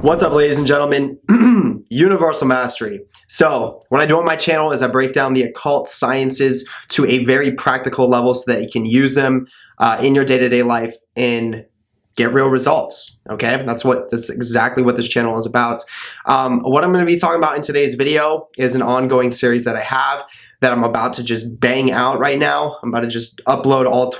What's up, ladies and gentlemen? Universal Mastery. So what I do on my channel is I break down the occult sciences to a very practical level so that you can use them in your day-to-day life and get real results. Okay, that's exactly what this channel is about. What I'm going to be talking about in today's video is an ongoing series that I have that I'm about to just bang out right now. I'm about to just upload all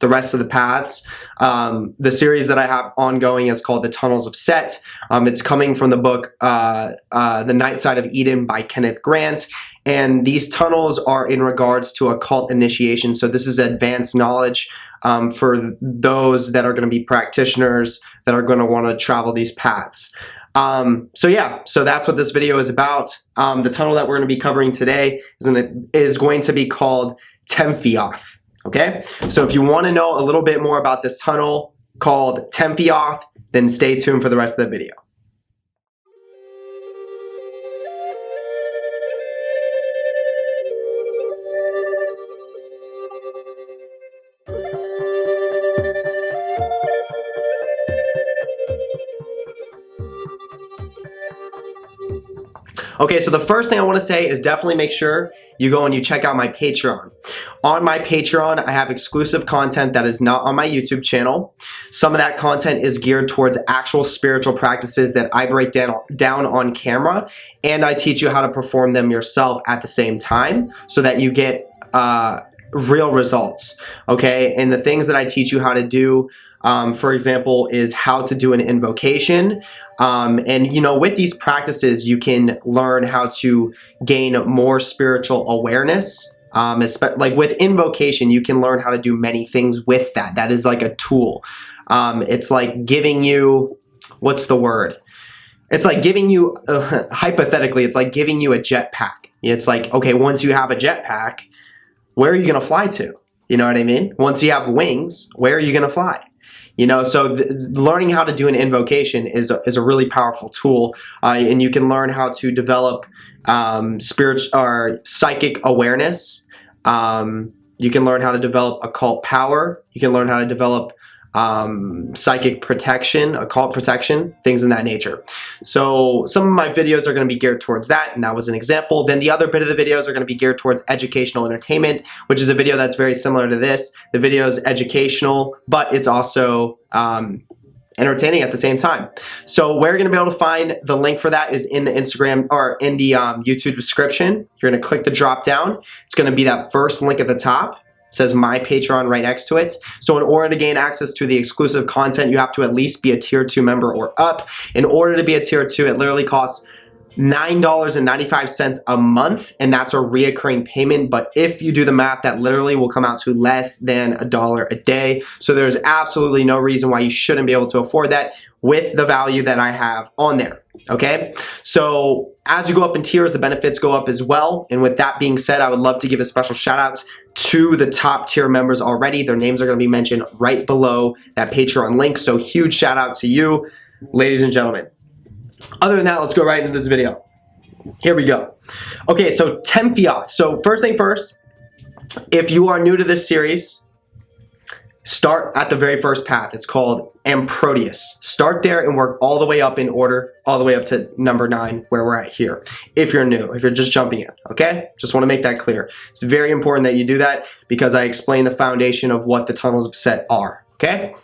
the rest of the paths. The series that I have ongoing is called The Tunnels of Set. It's coming from the book The Night Side of Eden by Kenneth Grant. And these tunnels are in regards to occult initiation. So this is advanced knowledge for those that are going to be practitioners that are going to want to travel these paths. So that's what this video is about. The tunnel that we're going to be covering today is going to be called Temphioth. Okay, so if you want to know a little bit more about this tunnel called Temphioth, then stay tuned for the rest of the video. Okay, so the first thing I want to say is definitely make sure you go and you check out my Patreon. On my Patreon, I have exclusive content that is not on my YouTube channel. Some of that content is geared towards actual spiritual practices that I break down on camera, and I teach you how to perform them yourself at the same time so that you get real results, okay? And the things that I teach you how to do, for example, is how to do an invocation. And you know, with these practices, you can learn how to gain more spiritual awareness. Like with invocation, you can learn how to do many things with that. That is like a tool. It's like giving you, what's the word? It's like giving you, hypothetically, it's like giving you a jetpack. It's like, okay, once you have a jetpack, where are you going to fly to? You know what I mean? Once you have wings, where are you going to fly? You know, so learning how to do an invocation is a really powerful tool, and you can learn how to develop spiritual or psychic awareness. You can learn how to develop occult power. You can learn how to develop psychic protection, occult protection, things in that nature. So some of my videos are going to be geared towards that, and that was an example. Then the other bit of the videos are going to be geared towards educational entertainment, which is a video that's very similar to this. The video is educational, but it's also entertaining at the same time. So where you're going to be able to find the link for that is in the Instagram or in the YouTube description. You're going to click the drop down. It's going to be that first link at the top. It says My Patreon right next to it. So in order to gain access to the exclusive content, you have to at least be a tier 2 member or up. In order to be a tier 2, it literally costs $9.95 a month, and that's a reoccurring payment. But if you do the math, that literally will come out to less than $1 a day. So there's absolutely no reason why you shouldn't be able to afford that with the value that I have on there. Okay, so as you go up in tiers, the benefits go up as well. And with that being said, I would love to give a special shout out to the top tier members already. Their names are going to be mentioned right below that Patreon link. So huge shout out to you, ladies and gentlemen. Other than that, let's go right into this video. Here we go. Okay, so Temphioth. So first thing first, if you are new to this series, start at the very first path. It's called Proteus. Start there and work all the way up in order, all the way up to number 9, where we're at here. If you're new, if you're just jumping in, okay? Just want to make that clear. It's very important that you do that because I explain the foundation of what the tunnels of Set are, okay?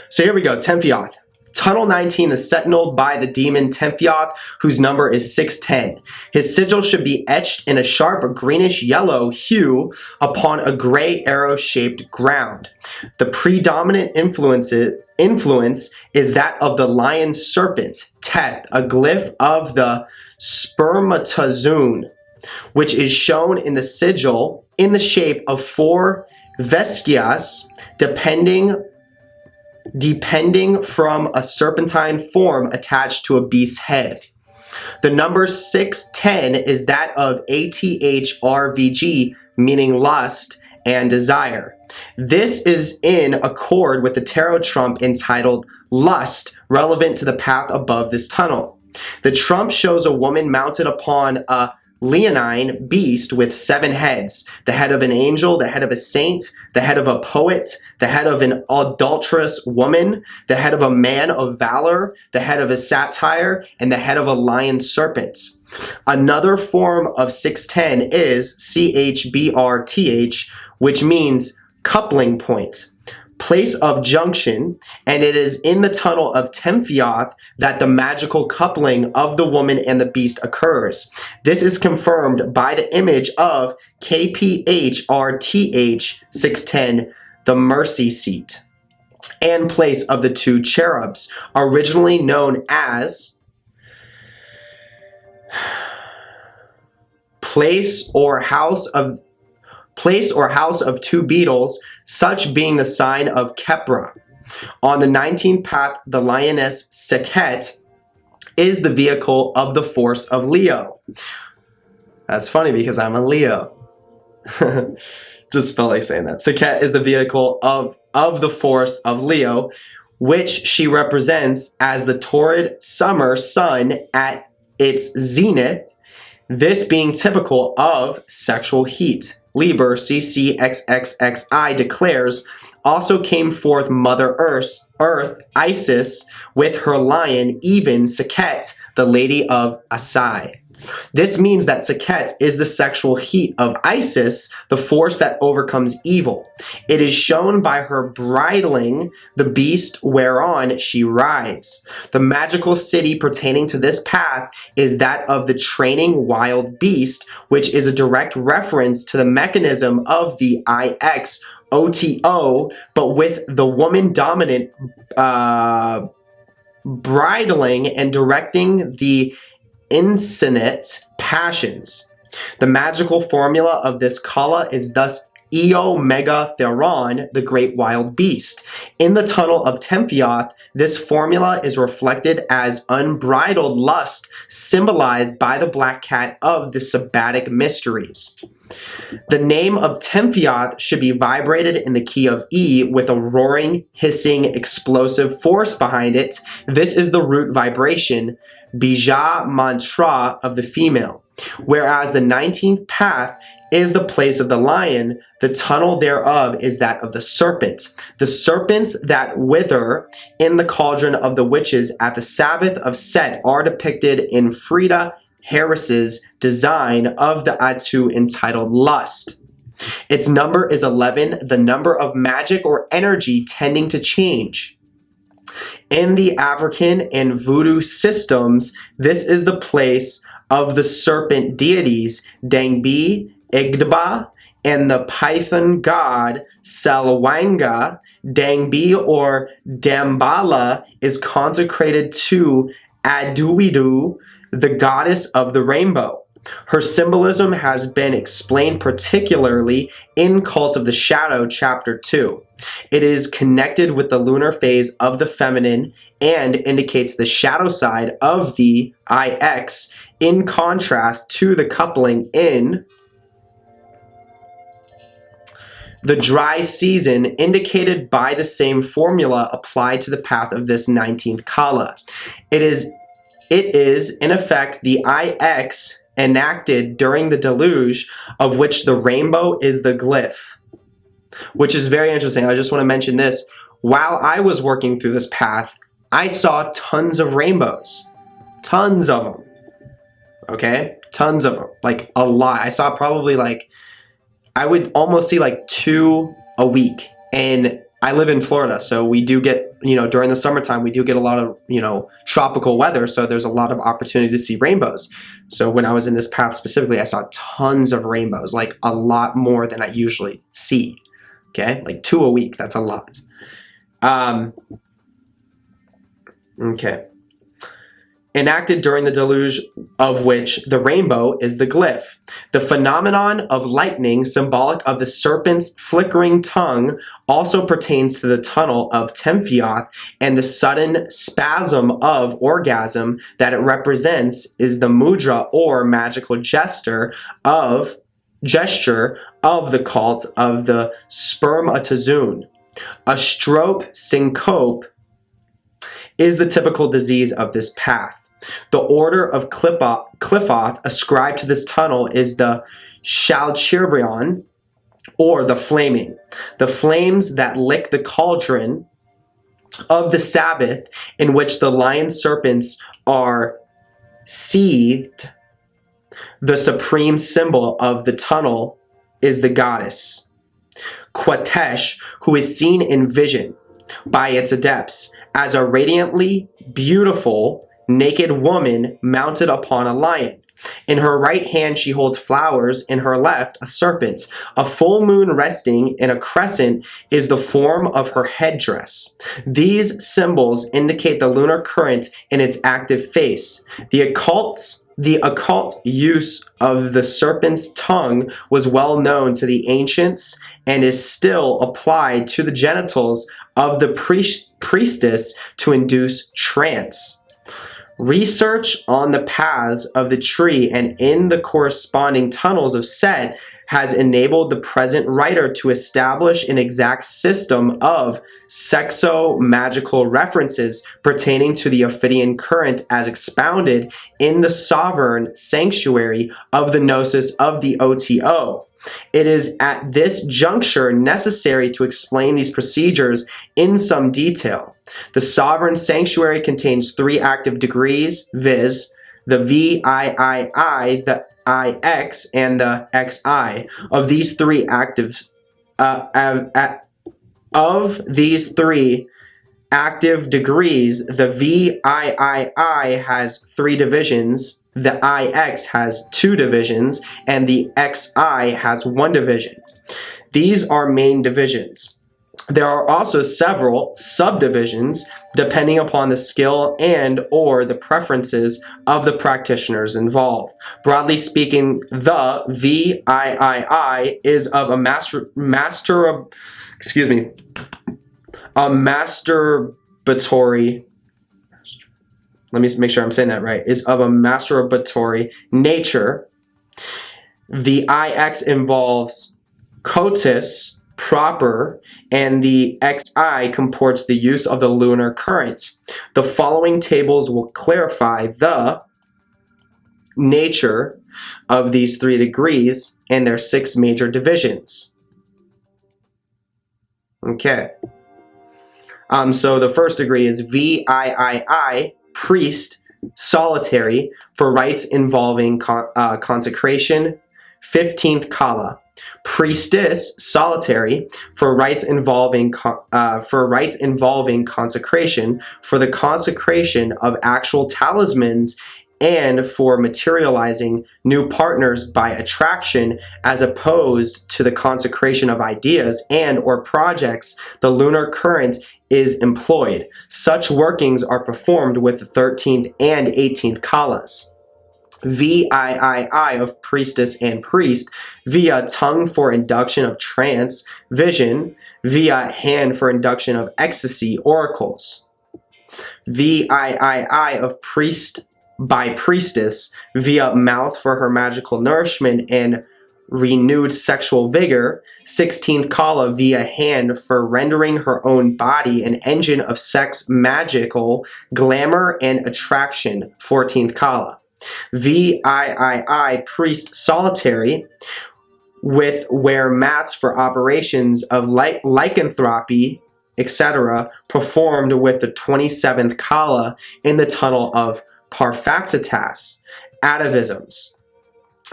So here we go, Temphioth. Tunnel 19 is sentineled by the demon Temphioth, whose number is 610. His sigil should be etched in a sharp greenish-yellow hue upon a gray arrow-shaped ground. The predominant influence is that of the lion serpent, Teth, a glyph of the spermatozoon, which is shown in the sigil in the shape of 4 vestigias, depending from a serpentine form attached to a beast's head. The number 610 is that of ATHRVG, meaning lust and desire. This is in accord with the tarot trump entitled Lust, relevant to the path above this tunnel. The trump shows a woman mounted upon a leonine beast with 7 heads: the head of an angel, the head of a saint, the head of a poet, the head of an adulterous woman, the head of a man of valor, the head of a satyr, and the head of a lion serpent. Another form of 610 is CHBRTH, which means coupling point, place of junction, and it is in the tunnel of Temphioth that the magical coupling of the woman and the beast occurs. This is confirmed by the image of KPHRTH 610, the mercy seat, and place of the 2 cherubs, originally known as place or house of 2 beetles, such being the sign of Kepra. On the 19th path, the lioness Sekhet is the vehicle of the force of Leo. That's funny because I'm a Leo. Just felt like saying that. Sekhet is the vehicle of the force of Leo, which she represents as the torrid summer sun at its zenith, this being typical of sexual heat. Liber CCXXXI declares, also came forth Mother Earth, Isis, with her lion, even Sekhet, the lady of Asai. This means that Sekhet is the sexual heat of Isis, the force that overcomes evil. It is shown by her bridling the beast whereon she rides. The magical city pertaining to this path is that of the training wild beast, which is a direct reference to the mechanism of the IXOTO, but with the woman dominant bridling and directing the insensate passions. The magical formula of this kala is thus Eo Megatheron, the great wild beast. In the tunnel of Temphioth, this formula is reflected as unbridled lust, symbolized by the black cat of the sabbatic mysteries. The name of Temphioth should be vibrated in the key of E with a roaring, hissing, explosive force behind it. This is the root vibration, Bija mantra of the female. Whereas the 19th path is the place of the lion, the tunnel thereof is that of the serpent. The serpents that wither in the cauldron of the witches at the Sabbath of Set are depicted in Frida Harris's design of the Atu entitled Lust. Its number is 11, the number of magic or energy tending to change. In the African and Voodoo systems, this is the place of the serpent deities Dangbi, Igdaba, and the python god Salawanga. Dangbi or Dambala is consecrated to Aduidu, the goddess of the rainbow. Her symbolism has been explained particularly in Cult of the Shadow, Chapter 2. It is connected with the lunar phase of the feminine and indicates the shadow side of the IX, in contrast to the coupling in the dry season, indicated by the same formula applied to the path of this 19th Kala. It is, in effect, the IX enacted during the deluge, of which the rainbow is the glyph. Which is very interesting. I just want to mention this. While I was working through this path, I saw tons of rainbows. Tons of them. Okay? Tons of them. Like, a lot. I saw probably like, I would almost see like 2 a week. And I live in Florida, so we do get, during the summertime, we do get a lot of, tropical weather, so there's a lot of opportunity to see rainbows. So when I was in this path specifically, I saw tons of rainbows, like a lot more than I usually see. Okay, like 2 a week, that's a lot. Okay. Enacted during the deluge, of which the rainbow is the glyph. The phenomenon of lightning, symbolic of the serpent's flickering tongue, also pertains to the tunnel of Temphioth, and the sudden spasm of orgasm that it represents is the mudra or magical gesture of the cult of the spermatozoon. A stroke syncope is the typical disease of this path. The order of Cliffoth ascribed to this tunnel is the Shalchirbrion, or the flaming. The flames that lick the cauldron of the Sabbath, in which the lion serpents are seethed. The supreme symbol of the tunnel is the goddess Quatesh, who is seen in vision by its adepts as a radiantly beautiful naked woman mounted upon a lion. In her right hand she holds flowers, in her left a serpent. A full moon resting in a crescent is the form of her headdress. These symbols indicate the lunar current in its active phase. The occult use of the serpent's tongue was well known to the ancients and is still applied to the genitals of the priestess to induce trance. Research on the paths of the tree and in the corresponding tunnels of Set has enabled the present writer to establish an exact system of sexo-magical references pertaining to the Ophidian current as expounded in the sovereign sanctuary of the Gnosis of the OTO. It is at this juncture necessary to explain these procedures in some detail. The sovereign sanctuary contains 3 active degrees, viz., the VIII, the IX, and the XI. Of these 3 active degrees, the VIII has 3 divisions, the IX has 2 divisions, and the XI has 1 division. These are main divisions. There are also several subdivisions depending upon the skill and or the preferences of the practitioners involved. Broadly speaking, the VIII is of a masturbatory, let me make sure I'm saying that right, is of a masturbatory nature. The IX involves coitus proper, and the XI comports the use of the lunar current. The following tables will clarify the nature of these 3 degrees and their 6 major divisions. Okay. So the first degree is VIII, priest, solitary, for rites involving consecration, 15th kala. Priestess, solitary, for rites involving consecration, for the consecration of actual talismans and for materializing new partners by attraction, as opposed to the consecration of ideas and or projects. The lunar current is employed. Such workings are performed with the 13th and 18th kalas. VIII of priestess and priest, via tongue for induction of trance, vision, via hand for induction of ecstasy, oracles. VIII of priest by priestess, via mouth for her magical nourishment and renewed sexual vigor, 16th kala via hand for rendering her own body an engine of sex, magical glamour and attraction, 14th kala. VIII priest solitary with wear masks for operations of lycanthropy, etc., performed with the 27th kala in the tunnel of Parfaxitas, atavisms.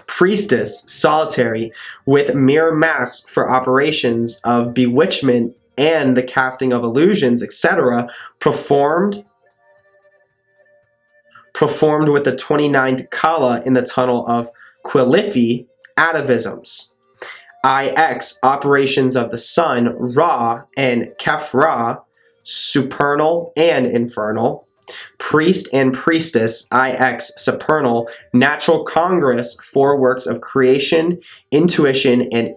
Priestess solitary with mere masks for operations of bewitchment and the casting of illusions, etc., performed with the 29th kala in the tunnel of Quilifi, atavisms. IX, operations of the sun, Ra, and Kefra, supernal and infernal. Priest and priestess, IX, supernal, natural congress, 4 works of creation, intuition, and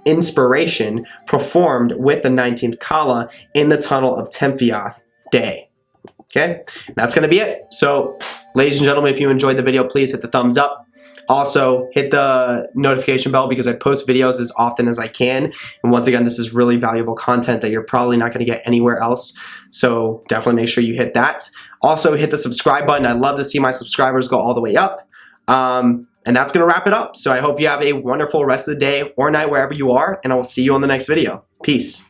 inspiration, performed with the 19th kala in the tunnel of Temphioth, day. Okay, that's going to be it. So, ladies and gentlemen, if you enjoyed the video, please hit the thumbs up. Also, hit the notification bell because I post videos as often as I can. And once again, this is really valuable content that you're probably not going to get anywhere else. So definitely make sure you hit that. Also, hit the subscribe button. I'd love to see my subscribers go all the way up. And that's going to wrap it up. So I hope you have a wonderful rest of the day or night wherever you are, and I will see you on the next video. Peace.